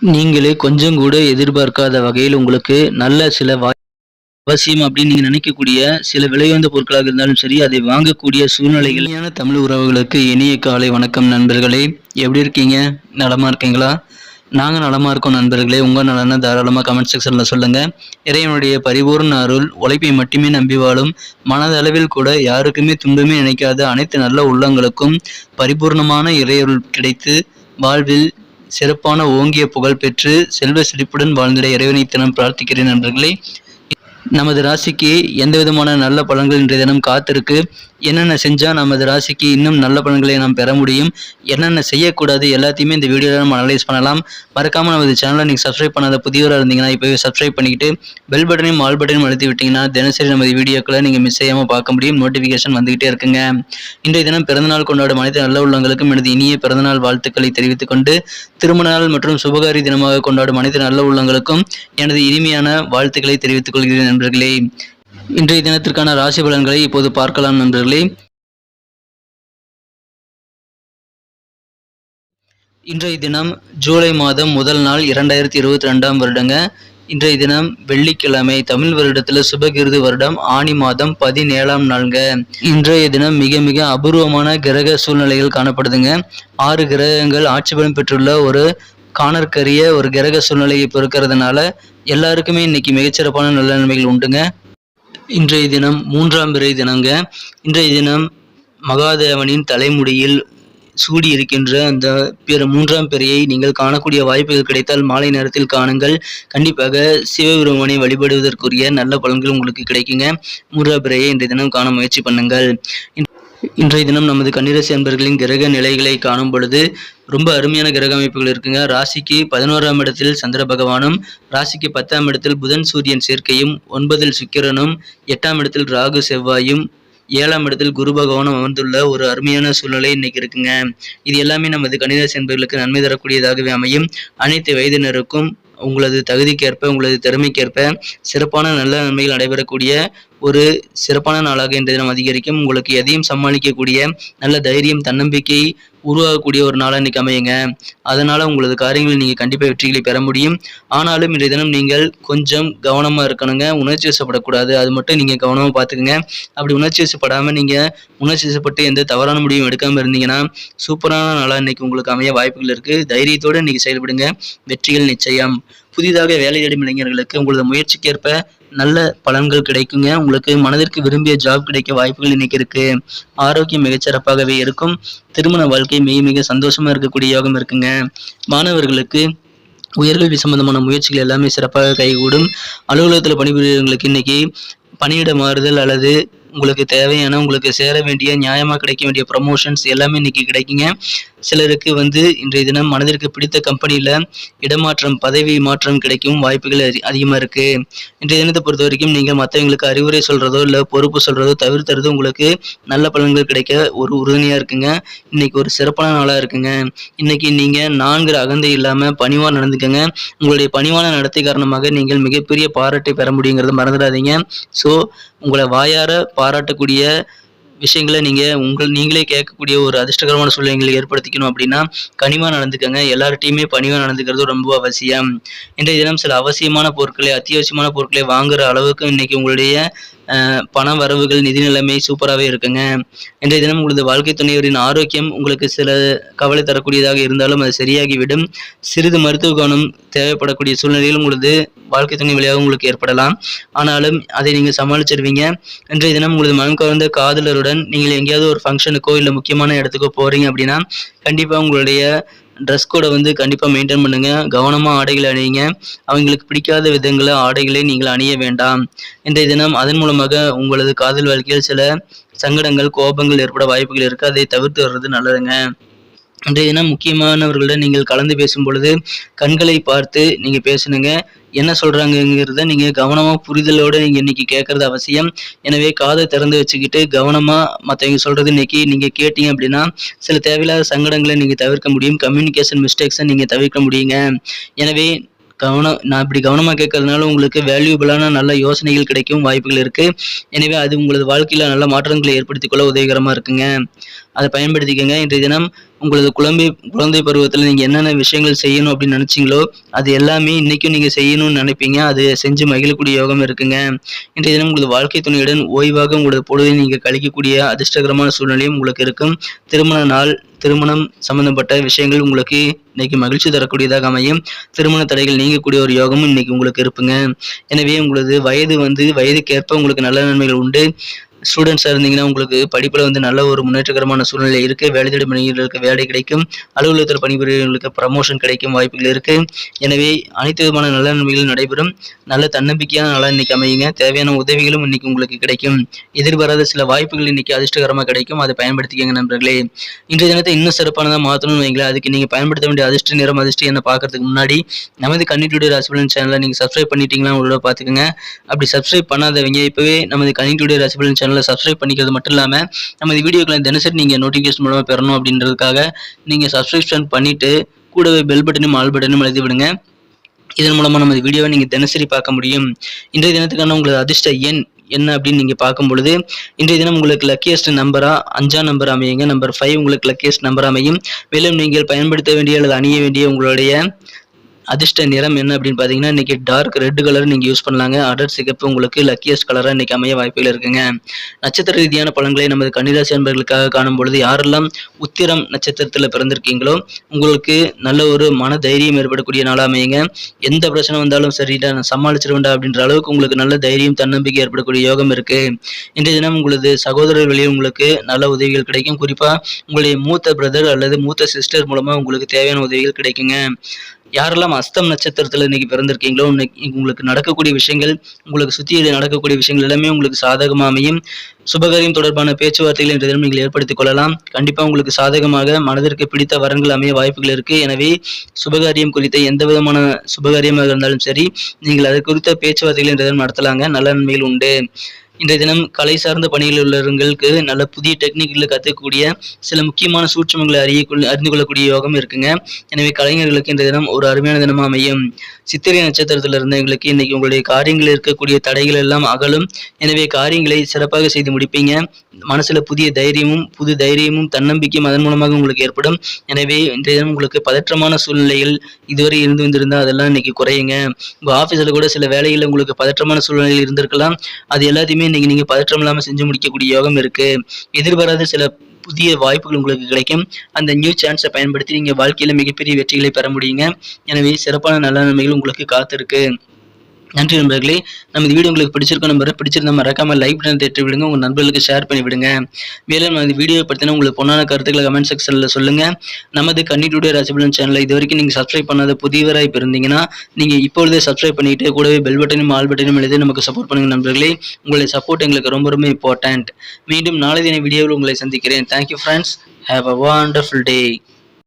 நீங்களே கொஞ்சம் கூட எதிர்பார்க்காத வகையில் உங்களுக்கு நல்ல சில அவசியம் அப்படின்னு நீங்க நினைக்கக்கூடிய சில விலையுயர்ந்த பொருட்களாக இருந்தாலும் சரி, அதை வாங்கக்கூடிய சூழ்நிலைகள். இனிமையான தமிழ் உறவுகளுக்கு இனிய காலை வணக்கம் நண்பர்களே. எப்படி இருக்கீங்க? நலமா இருக்கீங்களா? நாங்க நலமா இருக்கோம் நண்பர்களே. உங்க நலனை தாராளமா கமெண்ட் செக்ஷன்ல சொல்லுங்க. இறைவனுடைய பரிபூர்ண அருள், உழைப்பை மட்டுமே நம்பி வாழும் மனதளவில் கூட யாருக்குமே துன்பமே நினைக்காத அனைத்து நல்ல உள்ளங்களுக்கும் பரிபூர்ணமான இறையருள் கிடைத்து வாழ்வில் சிறப்பான ஓங்கிய புகழ் பெற்று செல்வ செழிப்புடன் வாழ்ந்திட இறைவனை தினம் பிரார்த்திக்கிறேன் நண்பர்களே. நமது ராசிக்கு எந்த விதமான நல்ல பலன்கள் இன்றைய தினம் காத்திருக்கு, என்னென்ன செஞ்சால் நமது ராசிக்கு இன்னும் நல்ல பலன்களை நாம் பெற முடியும், என்னென்ன செய்யக்கூடாது, எல்லாத்தையுமே இந்த வீடியோவில் நம்ம அனலைஸ் பண்ணலாம். மறக்காமல் நமது சேனலை நீங்கள் சப்ஸ்கிரைப் பண்ணாத புதியவராக இருந்தீங்கன்னா இப்போவே சப்ஸ்கிரைப் பண்ணிக்கிட்டு பெல் பட்டனையும் ஆல் பட்டனையும் அழுத்தி விட்டிங்கன்னா தினசரி நமது வீடியோக்களை நீங்கள் மிஸ் செய்யாமல் பார்க்க முடியும். நோட்டிஃபிகேஷன் வந்துகிட்டே இருக்குங்க. இன்றைய தினம் பிறந்தநாள் கொண்டாடும் அனைத்து நல்ல உள்ளங்களுக்கும் எனது இனிய பிறந்தநாள் வாழ்த்துக்களை தெரிவித்துக் கொண்டு, திருமண நாள் மற்றும் சுபகாரி தினமாக கொண்டாடும் அனைத்து நல்ல உள்ளங்களுக்கும் எனது இனிமையான வாழ்த்துக்களை தெரிவித்துக் கொள்கிறேன் நண்பர்களே. இன்றைய தினத்திற்கான ராசி பலன்களை இப்போது பார்க்கலாம் நண்பர்களே. இன்றைய தினம் ஜூலை மாதம் முதல் நாள் 2022 வருடங்க. இன்றைய தினம் வெள்ளிக்கிழமை, தமிழ் வருடத்தில் சுபகிருது வருடம் ஆணி மாதம் 17ஆம் நாள்ங்க. இன்றைய தினம் மிக மிக அபூர்வமான கிரக சூழ்நிலைகள் காணப்படுதுங்க. 6 கிரகங்கள் ஆட்சி பலம் பெற்றுள்ள ஒரு காணற்கரிய ஒரு கிரக சூழ்நிலையை பொறுக்கிறதுனால எல்லாருக்குமே இன்னைக்கு மிகச்சிறப்பான நல்ல நன்மைகள் உண்டுங்க. இன்றைய தினம் 3ஆம் பிறை தினங்க. இன்றைய தினம் மகாதேவனின் தலைமுடியில் சூடி இருக்கின்ற அந்த 3ஆம் பிறையை நீங்கள் காணக்கூடிய வாய்ப்புகள் கிடைத்தால் மாலை நேரத்தில் காணுங்கள். கண்டிப்பாக சிவபெருமானை வழிபடுவதற்குரிய நல்ல பலன்கள் உங்களுக்கு கிடைக்குங்க. 3ஆம் பிறையை இன்றைய தினம் காண முயற்சி பண்ணுங்கள். இன்றைய தினம் நமது கன்னிராசி அன்பர்களின் கிரக நிலைகளை காணும் பொழுது ரொம்ப அருமையான கிரக அமைப்புகள் இருக்குங்க. ராசிக்கு 11ஆம் இடத்தில் சந்திர பகவானும், ராசிக்கு 10ஆம் இடத்தில் புதன் சூரியன் சேர்க்கையும், 9இல் சுக்கிரனும், 8ஆம் இடத்தில் ராகு செவ்வாயும், 7ஆம் இடத்தில் குரு பகவானும் அமர்ந்துள்ள ஒரு அருமையான சூழ்நிலை இன்னைக்கு இருக்குங்க. இது எல்லாமே நமது கன்னிராசி அன்பர்களுக்கு நன்மை தரக்கூடியதாகவே அமையும். அனைத்து வயதினருக்கும் உங்களது தகுதிக்கேற்ப, உங்களது திறமைக்கேற்ப சிறப்பான நல்ல நன்மைகள் நடைபெறக்கூடிய ஒரு சிறப்பான நாளாக இன்றைய தினம் அதிகரிக்கும். உங்களுக்கு எதையும் சமாளிக்கக்கூடிய நல்ல தைரியம், தன்னம்பிக்கை உருவாகக்கூடிய ஒரு நாளாக இன்னைக்கு அமையுங்க. அதனால உங்களது காரியங்களில் நீங்கள் கண்டிப்பாக வெற்றிகளை பெற முடியும். ஆனாலும் இன்றைய தினம் நீங்கள் கொஞ்சம் கவனமாக இருக்கணுங்க. உணர்ச்சி வசப்படக்கூடாது. அது மட்டும் நீங்கள் கவனமாக பார்த்துக்குங்க. அப்படி உணர்ச்சி வசப்படாமல் நீங்கள் உணர்ச்சி வசப்பட்டு எந்த தவறான முடிவும் எடுக்காமல் இருந்தீங்கன்னா சூப்பரான நாளாக இன்னைக்கு உங்களுக்கு அமைய வாய்ப்புகள் இருக்குது. தைரியத்தோடு இன்னைக்கு செயல்படுங்க. வெற்றிகள் நிச்சயம். புதிதாக வேலை தேடும் இளைஞர்களுக்கு உங்களது முயற்சிக்கேற்ப நல்ல பலன்கள் கிடைக்குங்க. உங்களுக்கு மனதிற்கு விரும்பிய ஜாப் கிடைக்க வாய்ப்புகள் இன்னைக்கு இருக்கு. ஆரோக்கியம் மிகச்சிறப்பாகவே இருக்கும். திருமண வாழ்க்கை மிக சந்தோஷமா இருக்கக்கூடிய யோகம் இருக்குங்க. மாணவர்களுக்கு உயர்கல்வி சம்பந்தமான முயற்சிகள் எல்லாமே சிறப்பாக கைகூடும். அலுவலகத்தில் பணிபுரியவங்களுக்கு இன்னைக்கு பணியிட மாறுதல் அல்லது உங்களுக்கு தேவையான, உங்களுக்கு சேர வேண்டிய, நியாயமாக கிடைக்க வேண்டிய ப்ரமோஷன்ஸ் எல்லாமே இன்னைக்கு கிடைக்குங்க. சிலருக்கு இன்றைய தினம் மனதிற்கு பிடித்த கம்பெனியில் இடமாற்றம், பதவி மாற்றம் கிடைக்கும் வாய்ப்புகள் அதிகமாக இருக்கு. இன்றைய தினத்தை பொறுத்த வரைக்கும் நீங்கள் மற்றவங்களுக்கு அறிவுரை சொல்றதோ இல்லை பொறுப்பு சொல்றதோ தவிர்த்துறது உங்களுக்கு நல்ல பலன்கள் கிடைக்க ஒரு உறுதுணையாக இருக்குங்க. இன்னைக்கு ஒரு சிறப்பான நாளாக இருக்குங்க. இன்னைக்கு நீங்கள் 4 அகந்தை இல்லாமல் பணிவாக நடந்துக்கங்க. உங்களுடைய பணிவான நடத்தை காரணமாக நீங்கள் மிகப்பெரிய பாராட்டை பெற முடியுங்கிறத மறந்துடாதீங்க. ஸோ உங்களை வாயார பாராட்டக்கூடிய விஷயங்களை நீங்களே கேட்கக்கூடிய ஒரு அதிர்ஷ்டகரமான சூழ்நிலைகளை ஏற்படுத்திக்கணும் அப்படின்னா கனிவாக நடந்துக்கங்க. எல்லார்ட்டையுமே பணிவாக நடந்துக்கிறது ரொம்ப அவசியம். இன்றைய தினம் சில அவசியமான பொருட்களை, அத்தியாவசியமான பொருட்களை வாங்குற அளவுக்கு இன்னைக்கு உங்களுடைய பண வரவுகள், நிதி நிலைமை சூப்பராகவே இருக்குங்க. இன்றைய தினம் உங்களது வாழ்க்கை துணையோரின் ஆரோக்கியம் உங்களுக்கு சில கவலை தரக்கூடியதாக இருந்தாலும் அது சரியாகிவிடும். சிறிது மருத்துவ கவனம் தேவைப்படக்கூடிய சூழ்நிலையில் உங்களது வாழ்க்கை துணை வழியாக உங்களுக்கு ஏற்படலாம். ஆனாலும் அதை நீங்கள் சமாளிச்சிருவீங்க. இன்றைய தினம் உங்களது மனம் கவர்ந்த காதலருடன் நீங்கள் எங்கேயாவது ஒரு ஃபங்க்ஷனுக்கோ இல்லை முக்கியமான இடத்துக்கோ போகிறீங்க அப்படின்னா கண்டிப்பாக உங்களுடைய ட்ரெஸ் கோடை கண்டிப்பாக மெயின்டைன் பண்ணுங்க. கவனமாக ஆடைகளை அணியுங்க. அவங்களுக்கு பிடிக்காத விதங்களை ஆடைகளை நீங்கள் அணிய வேண்டாம். இன்றைய தினம் அதன் மூலமாக உங்களது காதல் வாழ்க்கையில் சில சங்கடங்கள், கோபங்கள் ஏற்பட வாய்ப்புகள் இருக்கு. அதை தவிர்த்து வர்றது நல்லதுங்க. இன்றைய தினம் முக்கியமானவர்களிடம் நீங்கள் கலந்து பேசும் பொழுது கண்களை பார்த்து நீங்கள் பேசணுங்க. என்ன சொல்றாங்கிறத நீங்க கவனமா புரிதலோட நீங்க இன்னைக்கு கேட்கறது அவசியம். எனவே காதை திறந்து வச்சுக்கிட்டு கவனமா மற்றவங்க சொல்றது இன்னைக்கு நீங்க கேட்டீங்க அப்படின்னா சில தேவையில்லாத சங்கடங்களை நீங்க தவிர்க்க முடியும். கம்யூனிகேஷன் மிஸ்டேக்ஸை நீங்க தவிர்க்க முடியுங்க. எனவே நான் இப்படி கவனமாக கேட்கறதுனால உங்களுக்கு வேல்யூபிளான நல்ல யோசனைகள் கிடைக்கும் வாய்ப்புகள் இருக்குது. எனவே அது உங்களது வாழ்க்கையில் நல்ல மாற்றங்களை ஏற்படுத்திக் கொள்ள உதவிகரமாக இருக்குங்க. அதை பயன்படுத்திக்கங்க. இன்றைய தினம் உங்களது குழந்தை பருவத்தில் நீங்கள் என்னென்ன விஷயங்கள் செய்யணும் அப்படின்னு நினச்சிங்களோ அது எல்லாமே இன்றைக்கும் நீங்கள் செய்யணும்னு நினைப்பீங்க. அது செஞ்சு மகிழக்கூடிய யோகம் இருக்குங்க. இன்றைய தினம் உங்களது வாழ்க்கை துணையுடன் ஓய்வாக உங்களது பொழுதை நீங்கள் கழிக்கக்கூடிய அதிர்ஷ்டகரமான சூழ்நிலையும் உங்களுக்கு இருக்கும். திருமணம் சம்பந்தப்பட்ட விஷயங்கள் உங்களுக்கு இன்னைக்கு மகிழ்ச்சி தரக்கூடியதாக அமையும். திருமண தடைகள் நீங்கக்கூடிய ஒரு யோகமும் இன்னைக்கு உங்களுக்கு இருப்புங்க. எனவே உங்களது வயதுக்கேற்ப உங்களுக்கு நல்ல நன்மைகள் உண்டு. ஸ்டூடெண்ட்ஸாக இருந்தீங்கன்னா உங்களுக்கு படிப்பில் நல்ல ஒரு முன்னேற்றகரமான சூழ்நிலை இருக்குது. வேலை தேடும் பணிகளுக்கு வேலை கிடைக்கும். அலுவலகத்தில் பணிபுரியவர்களுக்கு ப்ரமோஷன் கிடைக்கும் வாய்ப்புகள் இருக்குது. எனவே அனைத்து விதமான நல்ல நன்மைகளும் நடைபெறும். நல்ல தன்னம்பிக்கையான நாளாக இன்னைக்கு அமையுங்க. தேவையான உதவிகளும் இன்னைக்கு உங்களுக்கு கிடைக்கும். எதிர்பாராத சில வாய்ப்புகள் இன்னைக்கு அதிர்ஷ்டகரமாக கிடைக்கும். அதை பயன்படுத்திக்கங்க நண்பர்களே. இன்றைய தினத்தை இன்னும் சிறப்பானதாக மாற்றணும்னு வைங்களேன். அதுக்கு நீங்கள் பயன்படுத்த வேண்டிய அதிர்ஷ்ட நிறம் அதிர்ஷ்ட என்ன பார்க்கறதுக்கு முன்னாடி நமது கன்னிடுடே ராசி பலன் சேனலை நீங்கள் சப்ஸ்கிரைப் பண்ணிட்டீங்களா உங்களோட பார்த்துக்கோங்க. அப்படி சப்ஸ்கிரைப் பண்ணாதவங்க இப்போவே நமது கன்னிடுடே ராசி பலன் சேனலை சப்ஸ்கிரைப் பண்ணிக்கிறது மட்டும் இல்லாமல் நமது வீடியோக்களை தினசரி நீங்கள் நோட்டிஃபிகேஷன் மூலமாக பெறணும் அப்படின்றதுக்காக நீங்கள் சப்ஸ்கிரிப்ஷன் பண்ணிவிட்டு கூடவே பெல் பட்டனும் ஆல் பட்டனும் எழுதி விடுங்க. இதன் மூலமாக நமது வீடியோவை நீங்கள் தினசரி பார்க்க முடியும். இன்றைய தினத்துக்கான உங்களது அதிர்ஷ்ட எண் என்ன அப்படின்னு நீங்கள் பார்க்கும் பொழுது இன்றைய தினம் உங்களுக்கு லக்கியஸ்ட் நம்பரா 5ஆம் நம்பர் அமையுங்க. நம்பர் 5 உங்களுக்கு லக்கியஸ்ட் நம்பர் அமையும். மேலும் நீங்கள் பயன்படுத்த வேண்டிய அல்லது அணிய வேண்டிய உங்களுடைய அதிர்ஷ்ட நிறம் என்ன அப்படின்னு பார்த்தீங்கன்னா இன்னைக்கு டார்க் ரெட் கலர் நீங்கள் யூஸ் பண்ணலாங்க. அடர் சிகப்பு உங்களுக்கு லக்கியஸ்ட் கலராக இன்னைக்கு அமைய வாய்ப்புகள் இருக்குங்க. நட்சத்திர ரீதியான பலன்களை நமது கன்னிராசி அன்பர்களுக்காக காணும் பொழுது யாரெல்லாம் உத்திரம் நட்சத்திரத்தில் பிறந்திருக்கீங்களோ உங்களுக்கு நல்ல ஒரு மன தைரியம் ஏற்படக்கூடிய நாளாக அமையுங்க. எந்த பிரச்சனை வந்தாலும் சரிடா நான் சமாளிச்சிருவேண்டா அப்படின்ற அளவுக்கு உங்களுக்கு நல்ல தைரியம் தன்னம்பிக்கை ஏற்படக்கூடிய யோகம் இருக்கு. இன்றைய தினம் உங்களது சகோதரர் வழியில் உங்களுக்கு நல்ல உதவிகள் கிடைக்கும். குறிப்பாக உங்களுடைய மூத்த பிரதர் அல்லது மூத்த சிஸ்டர் மூலமாக உங்களுக்கு தேவையான உதவிகள் கிடைக்குங்க. யாரெல்லாம் அஸ்தம் நட்சத்திரத்தில் இன்னைக்கு பிறந்திருக்கீங்களோ இன்னைக்கு உங்களுக்கு நடக்கக்கூடிய விஷயங்கள் உங்களுக்கு சுற்றி நடக்கக்கூடிய விஷயங்கள் எல்லாமே உங்களுக்கு சாதகமாக அமையும். சுபகாரியம் தொடர்பான பேச்சுவார்த்தைகள் இன்றைய தினம் நீங்கள் ஏற்படுத்திக் கொள்ளலாம். கண்டிப்பாக உங்களுக்கு சாதகமாக மனதிற்கு பிடித்த வரன்கள் அமைய வாய்ப்புகள் இருக்கு. எனவே சுபகாரியம் குறித்த எந்த விதமான சுபகாரியமாக இருந்தாலும் சரி நீங்கள் அது குறித்த பேச்சுவார்த்தைகள் இன்றைய தினம் நடத்தலாங்க. நல்ல நன்மைகள் உண்டு. இன்றைய தினம் கலை சார்ந்த பணிகளில் உள்ளவர்களுக்கு நல்ல புதிய டெக்னிக்கில் கற்றுக்கக்கூடிய சில முக்கியமான சூட்சமங்களை அறிந்து கொள்ளக்கூடிய யோகம் இருக்குங்க. எனவே கலைஞர்களுக்கு இன்றைய தினம் ஒரு அருமையான தினமாக அமையும். சித்திரை நட்சத்திரத்தில் இருந்தவங்களுக்கு இன்னைக்கு உங்களுடைய காரியங்களில் இருக்கக்கூடிய தடைகள் எல்லாம் அகலும். எனவே காரியங்களை சிறப்பாக செய்து முடிப்பீங்க. மனசுல புது தைரியமும் தன்னம்பிக்கையும் அதன் மூலமாக உங்களுக்கு ஏற்படும். எனவே இன்றைய தினம் உங்களுக்கு பதற்றமான சூழ்நிலைகள் இதுவரை இருந்து வந்திருந்தால் அதெல்லாம் இன்னைக்கு குறையுங்க. உங்க ஆஃபீஸில் கூட சில வேலைகளில் உங்களுக்கு பதற்றமான சூழ்நிலைகள் இருந்திருக்கலாம். அது எல்லாத்தையுமே இன்னைக்கு நீங்க பதற்றம் இல்லாமல் செஞ்சு முடிக்கக்கூடிய யோகம் இருக்கு. எதிர்பாராத சில புதிய வாய்ப்புகள் உங்களுக்கு கிடைக்கும். அந்த நியூ சான்ஸை பயன்படுத்தி நீங்க வாழ்க்கையில மிகப்பெரிய வெற்றிகளை பெற முடியுங்க. எனவே சிறப்பான நல்ல நன்மைகள் உங்களுக்கு காத்திருக்கு. நன்றி நண்பர்களே. நம்ம இந்த வீடியோ உங்களுக்கு பிடிச்சிருந்தா மறக்காம லைக் பட்டன் தட்டி விடுங்க. உங்க நண்பர்களுக்கு ஷேர் பண்ணி விடுங்க. மேலும் இந்த வீடியோ பற்றின உங்களுக்கு பொண்ணான கருத்துக்களை கமெண்ட் செக்ஷன்ல சொல்லுங்க. நமது கன்னிடுடே ராசி பலன் சேனலை இது வரைக்கும் நீங்க சப்ஸ்கிரைப் பண்ணாத புதியவராக இப்போ இருந்தீங்கன்னா நீங்க இப்பொழுதே சப்ஸ்கிரைப் பண்ணிட்டு கூடவே பெல் பட்டனும் ஆல் பட்டனும் எழுதி நமக்கு சப்போர்ட் பண்ணுங்க நண்பர்களே. உங்களுடைய சப்போர்ட் எங்களுக்கு ரொம்ப ரொம்ப இம்பார்ட்டன்ட். மீண்டும் நாளை தின வீடியோவில் உங்களை சந்திக்கிறேன். Thank you friends. Have a wonderful day.